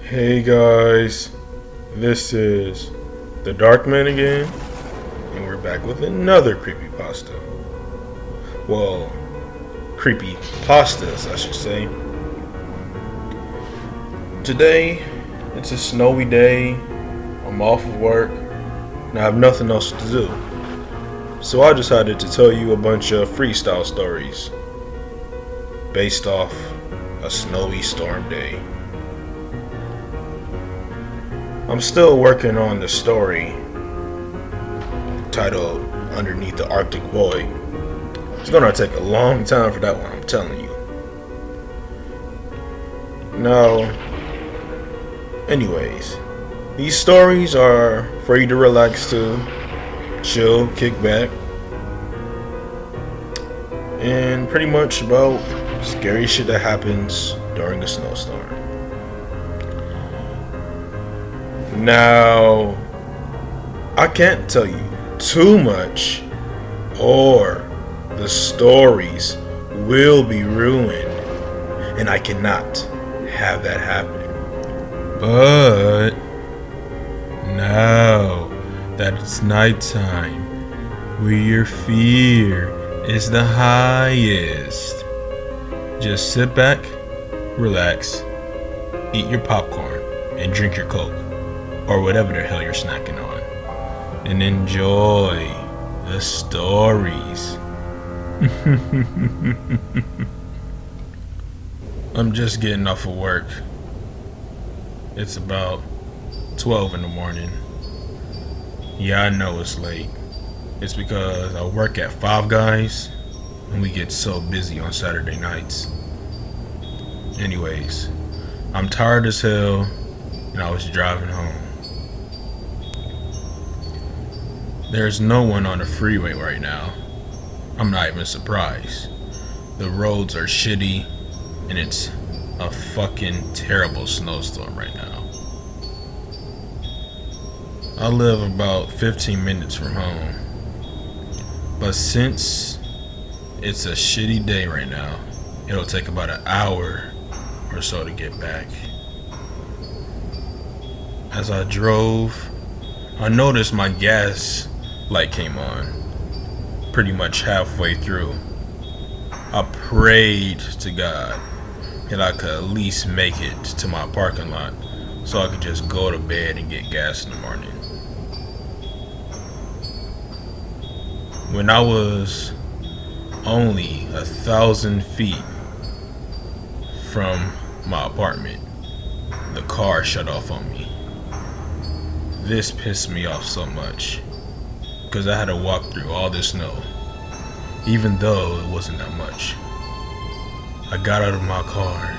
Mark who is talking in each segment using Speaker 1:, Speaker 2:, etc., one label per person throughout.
Speaker 1: Hey guys, this is the Darkman again, and we're back with another creepypasta. Well, creepy pastas, I should say. Today, it's a snowy day. I'm off of work, and I have nothing else to do. So I decided to tell you a bunch of freestyle stories based off a snowy storm day. I'm still working on the story titled Underneath the Arctic Void. It's gonna take a long time for that one, I'm telling you. Now, anyways, these stories are for you to relax to, chill, kick back, and pretty much about scary shit that happens during a snowstorm. Now, I can't tell you too much, or the stories will be ruined, and I cannot have that happen. But now that it's nighttime, where your fear is the highest, just sit back, relax, eat your popcorn, and drink your Coke, or whatever the hell you're snacking on, and enjoy the stories. I'm just getting off of work. It's about 12 in the morning. Yeah, I know it's late. It's because I work at Five Guys, and we get so busy on Saturday nights. Anyways, I'm tired as hell, and I was driving home. There's no one on the freeway right now. I'm not even surprised. The roads are shitty, and it's a fucking terrible snowstorm right now. I live about 15 minutes from home, but since it's a shitty day right now, it'll take about an hour or so to get back. As I drove, I noticed my gas light came on pretty much halfway through. I prayed to God that I could at least make it to my parking lot so I could just go to bed and get gas in the morning. When I was only 1,000 feet from my apartment, the car shut off on me. This pissed me off so much, because I had to walk through all this snow, even though it wasn't that much. I got out of my car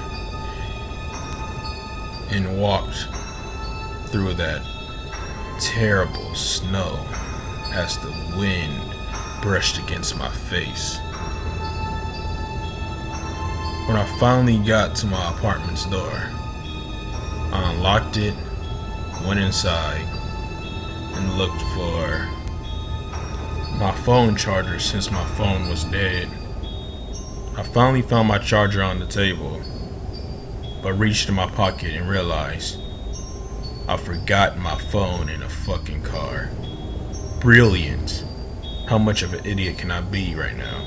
Speaker 1: and walked through that terrible snow as the wind brushed against my face. When I finally got to my apartment's door, I unlocked it, went inside, and looked for my phone charger since my phone was dead. I finally found my charger on the table, but reached in my pocket and realized I forgot my phone in a fucking car. Brilliant. How much of an idiot can I be right now?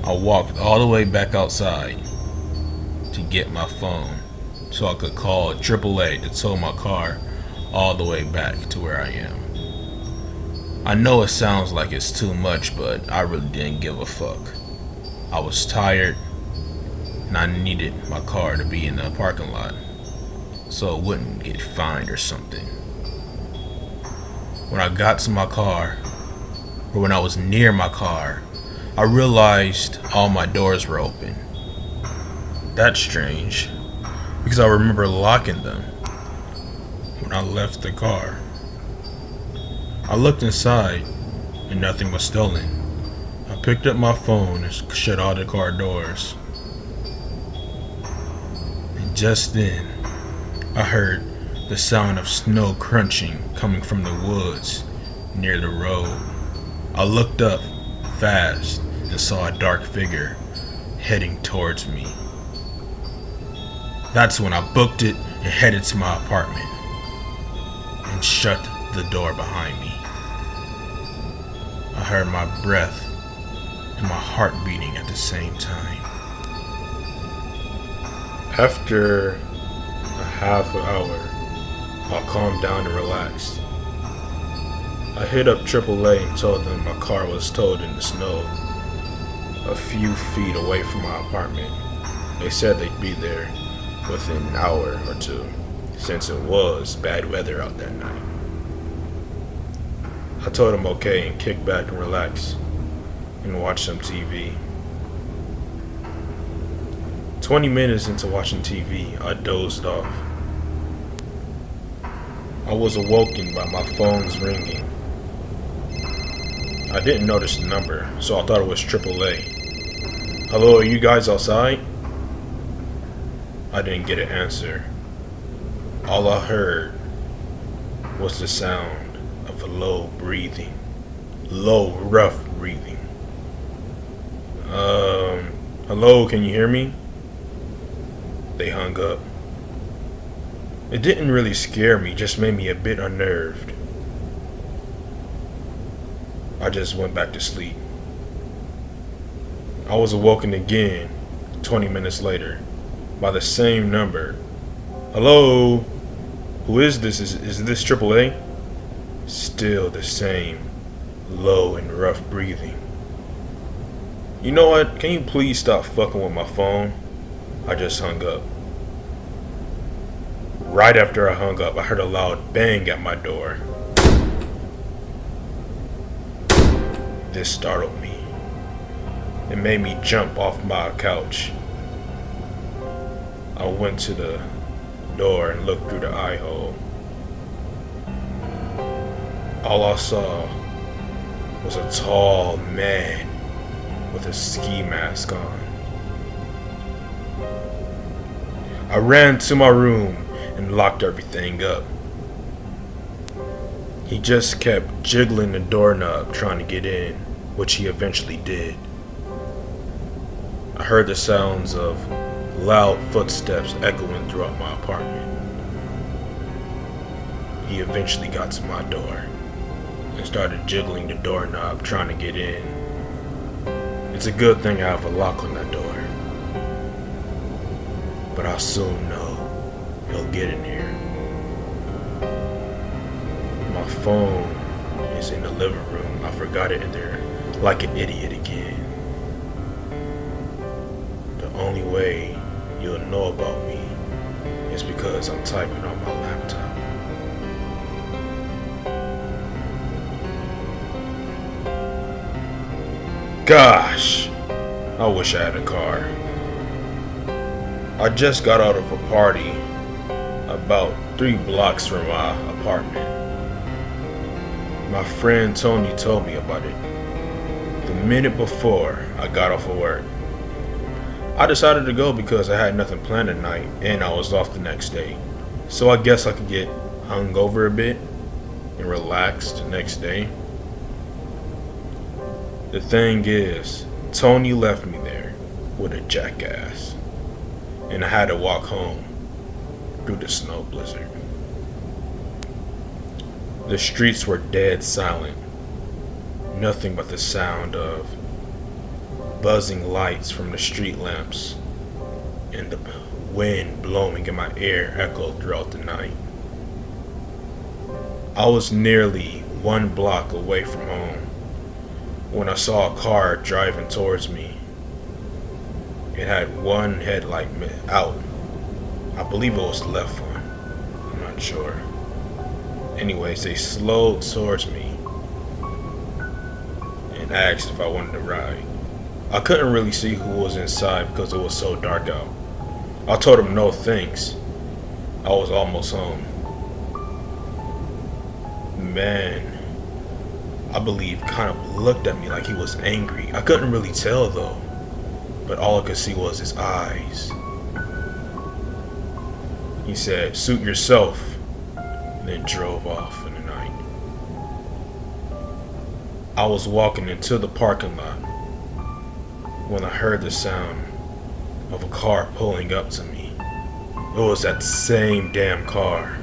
Speaker 1: I walked all the way back outside to get my phone so I could call AAA to tow my car all the way back to where I am. I know it sounds like it's too much, but I really didn't give a fuck. I was tired, and I needed my car to be in the parking lot so it wouldn't get fined or something. When I got to my car, or when I was near my car, I realized all my doors were open. That's strange, because I remember locking them when I left the car. I looked inside, and nothing was stolen. I picked up my phone and shut all the car doors. And just then, I heard the sound of snow crunching coming from the woods near the road. I looked up fast and saw a dark figure heading towards me. That's when I booked it and headed to my apartment and shut the door behind me. I heard my breath and my heart beating at the same time. After a half hour, I calmed down and relaxed. I hit up AAA and told them my car was towed in the snow a few feet away from my apartment. They said they'd be there within an hour or two, since it was bad weather out that night. I told them okay and kicked back and relaxed and watched some TV. 20 minutes into watching TV, I dozed off. I was awoken by my phone's ringing. I didn't notice the number, so I thought it was AAA. Hello, are you guys outside? I didn't get an answer. All I heard was the sound of a low, rough breathing. Hello, can you hear me? They hung up. It didn't really scare me, just made me a bit unnerved. I just went back to sleep. I was awoken again 20 minutes later by the same number. Hello? Who is this? Is this AAA? Still the same low and rough breathing. You know what? Can you please stop fucking with my phone? I just hung up. Right after I hung up, I heard a loud bang at my door. This startled me. It made me jump off my couch. I went to the door and looked through the eye hole. All I saw was a tall man with a ski mask on. I ran to my room and locked everything up. He just kept jiggling the doorknob trying to get in, which he eventually did. I heard the sounds of loud footsteps echoing throughout my apartment. He eventually got to my door and started jiggling the doorknob trying to get in. It's a good thing I have a lock on that door, but I'll soon know he'll get in here. My phone is in the living room. I forgot it in there like an idiot again. The only way you'll know about me is because I'm typing on my laptop. Gosh, I wish I had a car. I just got out of a party about 3 blocks from my apartment. My friend Tony told me about it the minute before I got off of work. I decided to go because I had nothing planned tonight and I was off the next day. So I guess I could get hungover a bit and relax the next day. The thing is, Tony left me there with a jackass, and I had to walk home through the snow blizzard. The streets were dead silent. Nothing but the sound of buzzing lights from the street lamps and the wind blowing in my ear echoed throughout the night. I was nearly 1 block away from home when I saw a car driving towards me. It had one headlight out. I believe it was the left one. I'm not sure. Anyways, they slowed towards me and asked if I wanted to ride. I couldn't really see who was inside because it was so dark out. I told them no thanks. I was almost home. Man, I believe kind of looked at me like he was angry. I couldn't really tell though, but all I could see was his eyes. He said, "Suit yourself," and then drove off in the night. I was walking into the parking lot when I heard the sound of a car pulling up to me. It was that same damn car.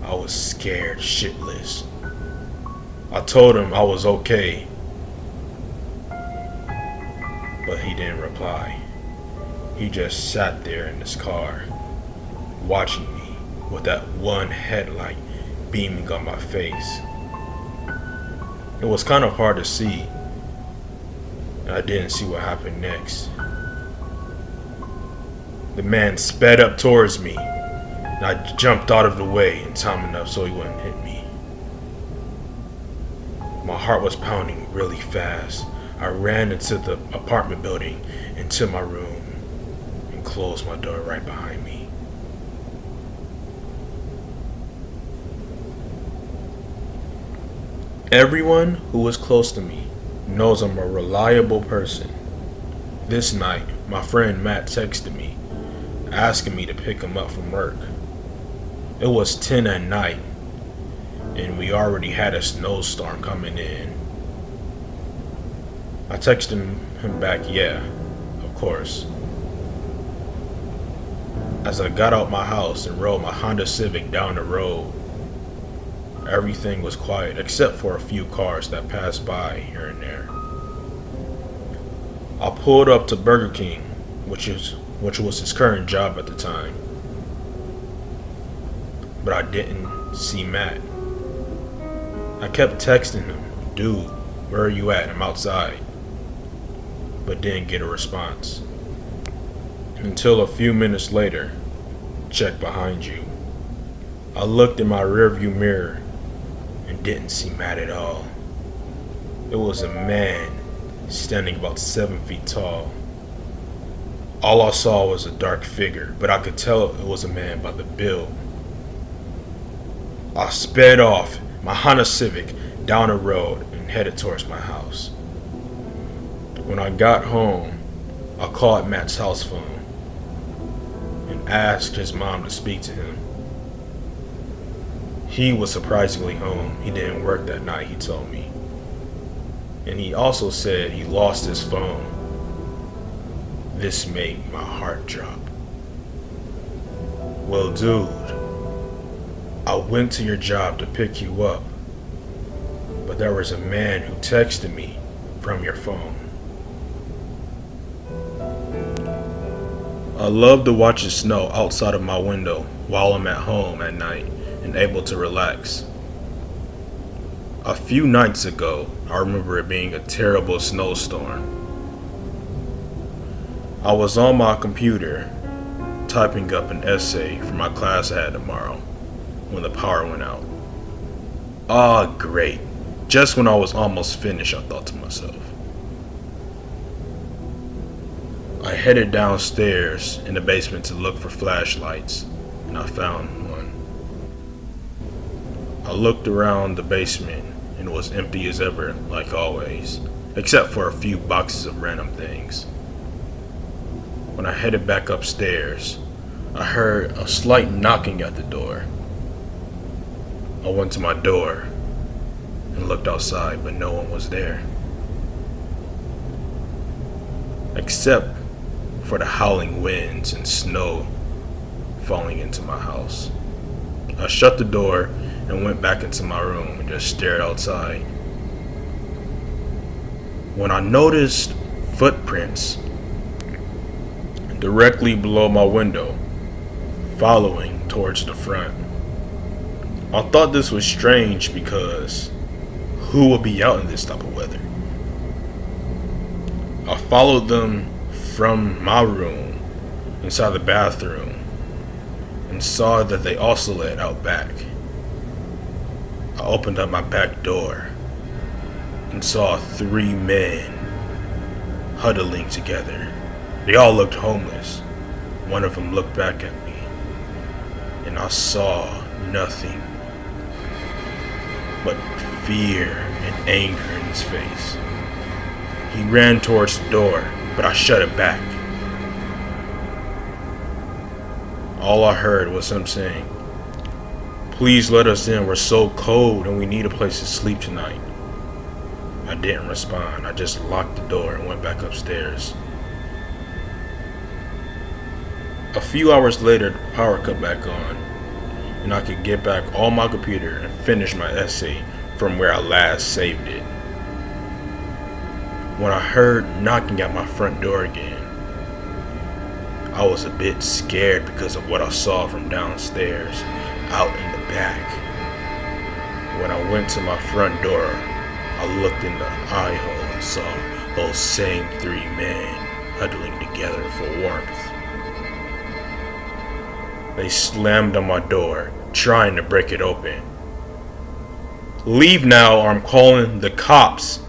Speaker 1: I was scared shitless. I told him I was okay, but he didn't reply. He just sat there in his car, watching me with that one headlight beaming on my face. It was kind of hard to see, and I didn't see what happened next. The man sped up towards me, and I jumped out of the way in time enough so he wouldn't hit me. My heart was pounding really fast. I ran into the apartment building, into my room, and closed my door right behind me. Everyone who was close to me knows I'm a reliable person. This night, my friend Matt texted me, asking me to pick him up from work. It was 10 at night, and we already had a snowstorm coming in. I texted him back, yeah, of course. As I got out my house and rode my Honda Civic down the road, everything was quiet except for a few cars that passed by here and there. I pulled up to Burger King, which was his current job at the time. But I didn't see Matt. I kept texting him, dude, where are you at? I'm outside. But didn't get a response. Until a few minutes later, check behind you. I looked in my rearview mirror and didn't see Matt at all. It was a man standing about 7 feet tall. All I saw was a dark figure, but I could tell it was a man by the build. I sped off my Honda Civic down the road and headed towards my house. When I got home, I called Matt's house phone and asked his mom to speak to him. He was surprisingly home. He didn't work that night, he told me. And he also said he lost his phone. This made my heart drop. Well, dude, I went to your job to pick you up, but there was a man who texted me from your phone. I love to watch the snow outside of my window while I'm at home at night and able to relax. A few nights ago, I remember it being a terrible snowstorm. I was on my computer typing up an essay for my class I had tomorrow when the power went out. Ah, great. Just when I was almost finished, I thought to myself. I headed downstairs in the basement to look for flashlights, and I found one. I looked around the basement, and it was empty as ever, like always, except for a few boxes of random things. When I headed back upstairs, I heard a slight knocking at the door. I went to my door and looked outside, but no one was there. Except for the howling winds and snow falling into my house. I shut the door and went back into my room and just stared outside. When I noticed footprints directly below my window, following towards the front. I thought this was strange because who would be out in this type of weather? I followed them from my room inside the bathroom and saw that they also led out back. I opened up my back door and saw 3 men huddling together. They all looked homeless. One of them looked back at me, and I saw nothing but fear and anger in his face. He ran towards the door, but I shut it back. All I heard was him saying, "Please let us in, we're so cold and we need a place to sleep tonight." I didn't respond. I just locked the door and went back upstairs. A few hours later, the power cut back on, and I could get back on my computer and finish my essay from where I last saved it. When I heard knocking at my front door again, I was a bit scared because of what I saw from downstairs, out in the back. When I went to my front door, I looked in the eye hole and saw those same three men huddling together for warmth. They slammed on my door, trying to break it open. "Leave now or I'm calling the cops."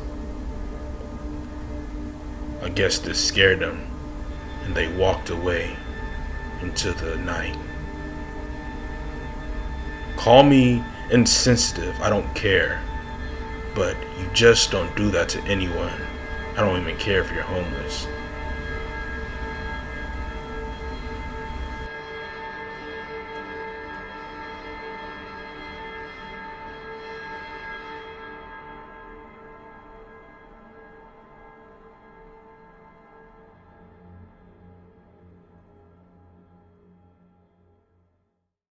Speaker 1: I guess this scared them, and they walked away into the night. Call me insensitive, I don't care. But you just don't do that to anyone. I don't even care if you're homeless.